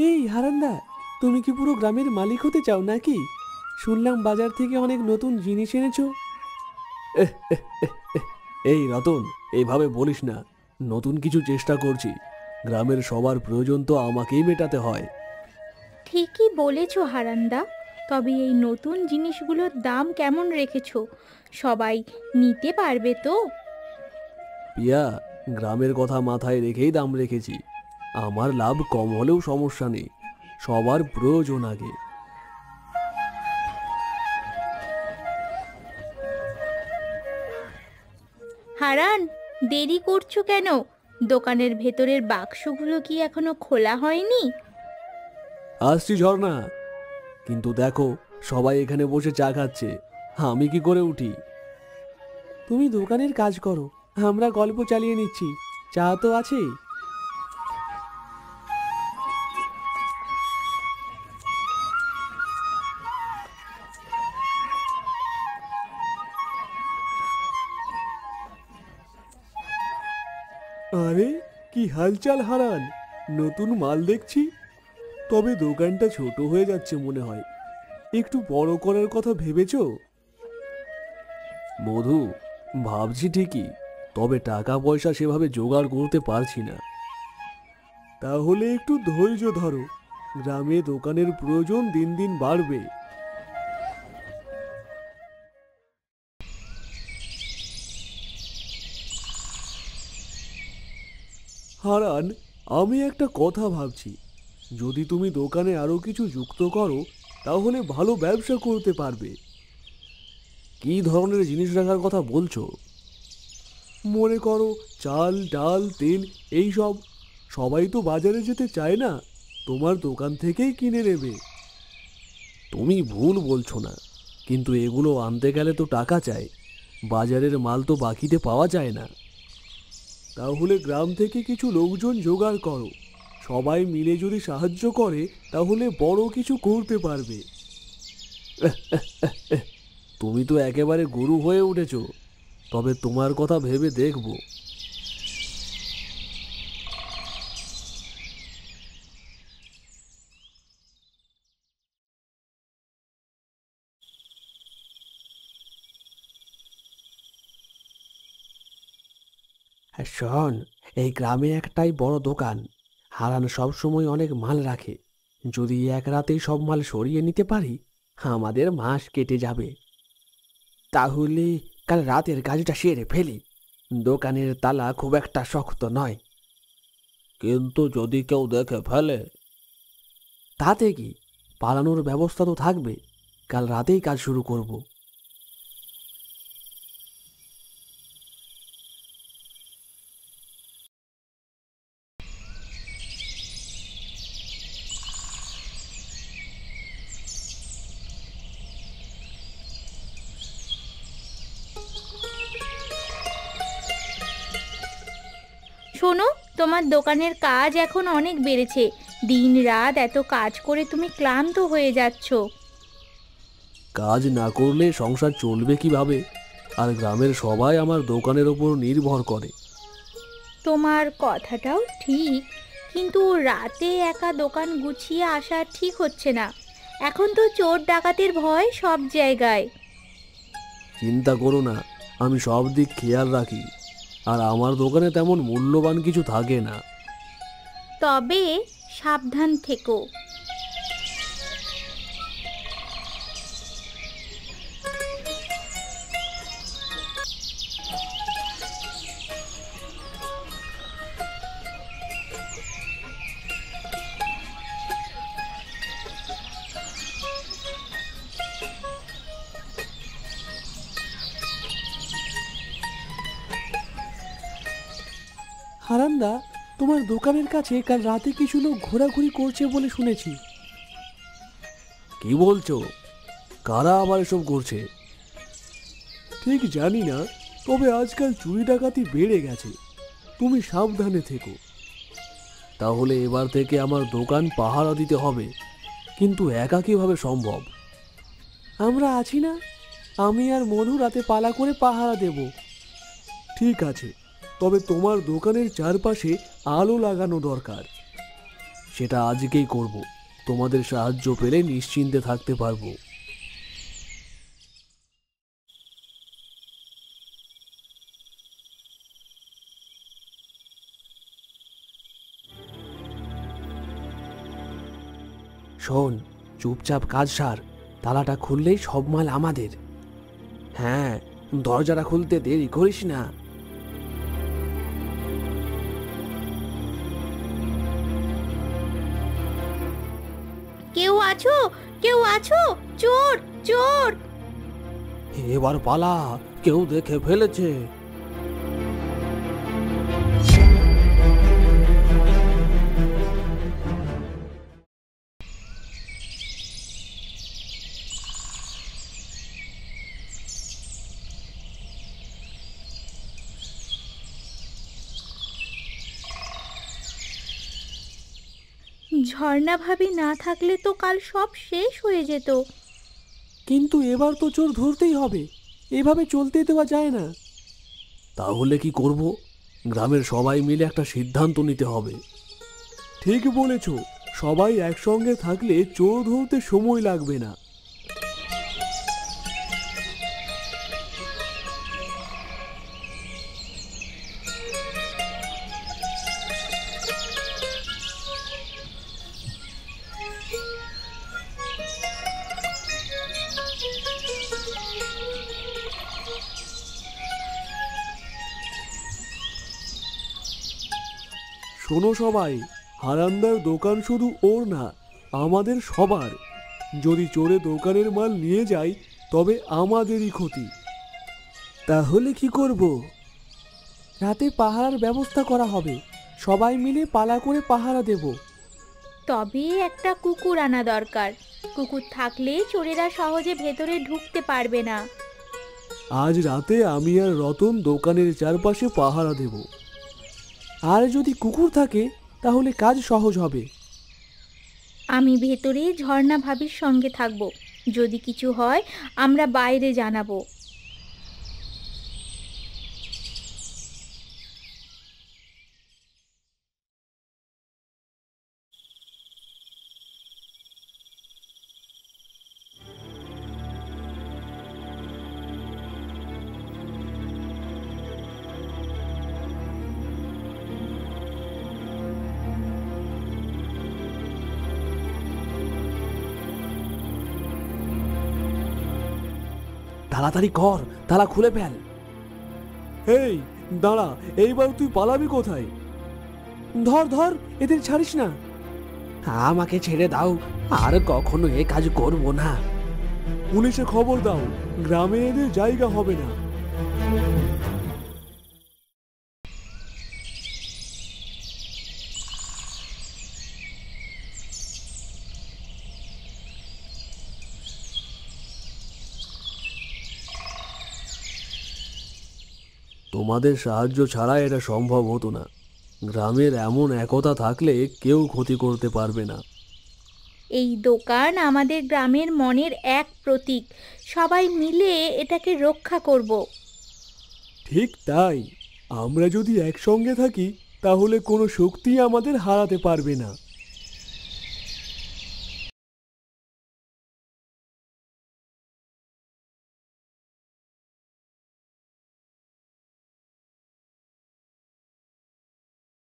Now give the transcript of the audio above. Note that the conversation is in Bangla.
এই হারান্দা, তুমি কি পুরো গ্রামের মালিক হতে চাও নাকি? শুনলাম বাজার থেকে অনেক নতুন জিনিস এনেছো। এই রতন, এইভাবে বলিস না। নতুন কিছু চেষ্টা করছি। গ্রামের সবার প্রয়োজন তো আমাকেই মেটাতে হয়। ঠিকই বলেছো হারান্দা, তবে এই নতুন জিনিসগুলোর দাম কেমন রেখেছো? সবাই নিতে পারবে তো? পিয়া, গ্রামের কথা মাথায় রেখেই দাম রেখেছি। আমার লাভ কম হলেও সমস্যা নেই, সবার প্রয়োজন আগে। হারান, দেরি করছো কেন? দোকানের ভেতরের বাক্সগুলো কি এখনো খোলা হয়নি? আসছি ঝর্ণা, কিন্তু দেখো সবাই এখানে বসে চা খাচ্ছে, আমি কি করে উঠি? তুমি দোকানের কাজ করো, আমরা গল্প চালিয়ে নিচ্ছি। চা তো আছে। আরে, কি হালচাল হারান? নতুন মাল দেখছি। তবে দোকানটা ছোট হয়ে যাচ্ছে মনে হয়। একটু বড় করার কথা ভেবেছো? মধু, ভাবছি ঠিকই, তবে টাকা পয়সা সেভাবে জোগাড় করতে পারছি না। তাহলে একটু ধৈর্য ধরো, গ্রামে দোকানের প্রয়োজন দিন দিন বাড়বে। হারান, আমি একটা কথা ভাবছি। যদি তুমি দোকানে আরো কিছু যুক্ত করো, তাহলে ভালো ব্যবসা করতে পারবে। কী ধরনের জিনিস রাখার কথা বলছো? মনে করো, চাল ডাল তেল, এই সব। সবাই তো বাজারে যেতে চায় না, তোমার দোকান থেকেই কিনে নেবে। তুমি ভুল বলছো না, কিন্তু এগুলো আনতে গেলে তো টাকা চাই। বাজারের মাল তো বাকিতে পাওয়া যায় না। তাহলে গ্রাম থেকে কিছু লোকজন জোগাড় করো। সবাই মিলে যদি সাহায্য করে, তাহলে বড় কিছু করতে পারবে। তুমি তো একেবারে গুরু হয়ে উঠেছো। তবে তোমার কথা ভেবে দেখব। শোন, এই গ্রামে একটাই বড় দোকান। হারান সব সময় অনেক মাল রাখে। যদি এক রাতেই সব মাল সরিয়ে নিতে পারি, আমাদের মাস কেটে যাবে। তাহলে কাল রাতের কাজটা সেরে ফেলি। দোকানের তালা খুব একটা শক্ত নয়। কিন্তু যদি কেউ দেখে ফেলে? তাতে কি, পালানোর ব্যবস্থা তো থাকবে। কাল রাতেই কাজ শুরু করব। শোনো, তোমার দোকানের কাজ এখন অনেক বেড়েছে। দিন রাত এত কাজ করে তুমি ক্লান্ত হয়ে যাচ্ছ। কাজ না করলে সংসার চলবে কিভাবে? আর গ্রামের সবাই আমার দোকানের ওপর নির্ভর করে। তোমার কথাটাও ঠিক, কিন্তু রাতে একা দোকান গুছিয়ে আসা ঠিক হচ্ছে না। এখন তো চোর ডাকাতের ভয় সব জায়গায়। চিন্তা করো না, আমি সব দিক খেয়াল রাখি। আর আমার দোকানে তেমন মূল্যবান কিছু থাকে না। তবে সাবধান থেকো। হারান্দা, তোমার দোকানের কাছে কাল রাতে কিছু লোক ঘোরাঘুরি করছে বলে শুনেছি। কি বলছো? কারা আবার এসব করছে? ঠিক জানি না, তবে আজকাল চুরি ডাকাতি বেড়ে গেছে। তুমি সাবধানে থেকো। তাহলে এবার থেকে আমার দোকান পাহারা দিতে হবে। কিন্তু একা কিভাবে সম্ভব? আমরা আছি না, আমি আর মধু রাতে পালা করে পাহারা দেব। ঠিক আছে, তবে তোমার দোকানের চারপাশে আলো লাগানো দরকার। সেটা আজকেই করব। তোমাদের সাহায্য পেলে নিশ্চিন্তে থাকতে পারবো। শোন, চুপচাপ কাজ সার। তালাটা খুললেই সব মাল আমাদের। হ্যাঁ, দরজাটা খুলতে দেরি করিস না। কেউ আছো? কেউ আছো? চোর, চোর! এবার পালা, কেউ দেখে ফেলেছে। ঝর্ণা ভাবি না থাকলে তো কাল সব শেষ হয়ে যেত। কিন্তু এবার তো চোর ধরতেই হবে, এভাবে চলতে দেওয়া যায় না। তাহলে কি করব? গ্রামের সবাই মিলে একটা সিদ্ধান্ত নিতে হবে। ঠিক বলেছ, সবাই একসঙ্গে থাকলে চোর ধরতে সময় লাগবে না। শোনো সবাই, হারান্দার দোকান শুধু ওর না, আমাদের সবার। যদি চোরে দোকানের মাল নিয়ে যায় তবে আমাদেরই ক্ষতি। তাহলে কি করব? রাতে পাহারার ব্যবস্থা করা হবে। সবাই মিলে পালা করে পাহারা দেব। তবে একটা কুকুর আনা দরকার। কুকুর থাকলে চোরেরা সহজে ভেতরে ঢুকতে পারবে না। আজ রাতে আমি আর রতন দোকানের চারপাশে পাহারা দেব। আর যদি কুকুর থাকে তাহলে কাজ সহজ হবে। আমি ভেতরে ঝর্ণা ভাবির সঙ্গে থাকব। যদি কিছু হয় আমরা বাইরে জানাবো। তাড়াতাড়ি কর, তালা খুলে ফেল। এই দাঁড়া, এইবার তুই পালাবি কোথায়? ধর ধর, এদের ছাড়িস না। আমাকে ছেড়ে দাও, আর কখনো এ কাজ করব না। পুলিশে খবর দাও, গ্রামে এদের জায়গা হবে না। তোমাদের সাহায্য ছাড়া এটা সম্ভব হতো না। গ্রামের এমন একতা থাকলে কেউ ক্ষতি করতে পারবে না। এই দোকান আমাদের গ্রামের মনের এক প্রতীক। সবাই মিলে এটাকে রক্ষা করব। ঠিক তাই, আমরা যদি একসঙ্গে থাকি তাহলে কোনো শক্তি আমাদের হারাতে পারবে না।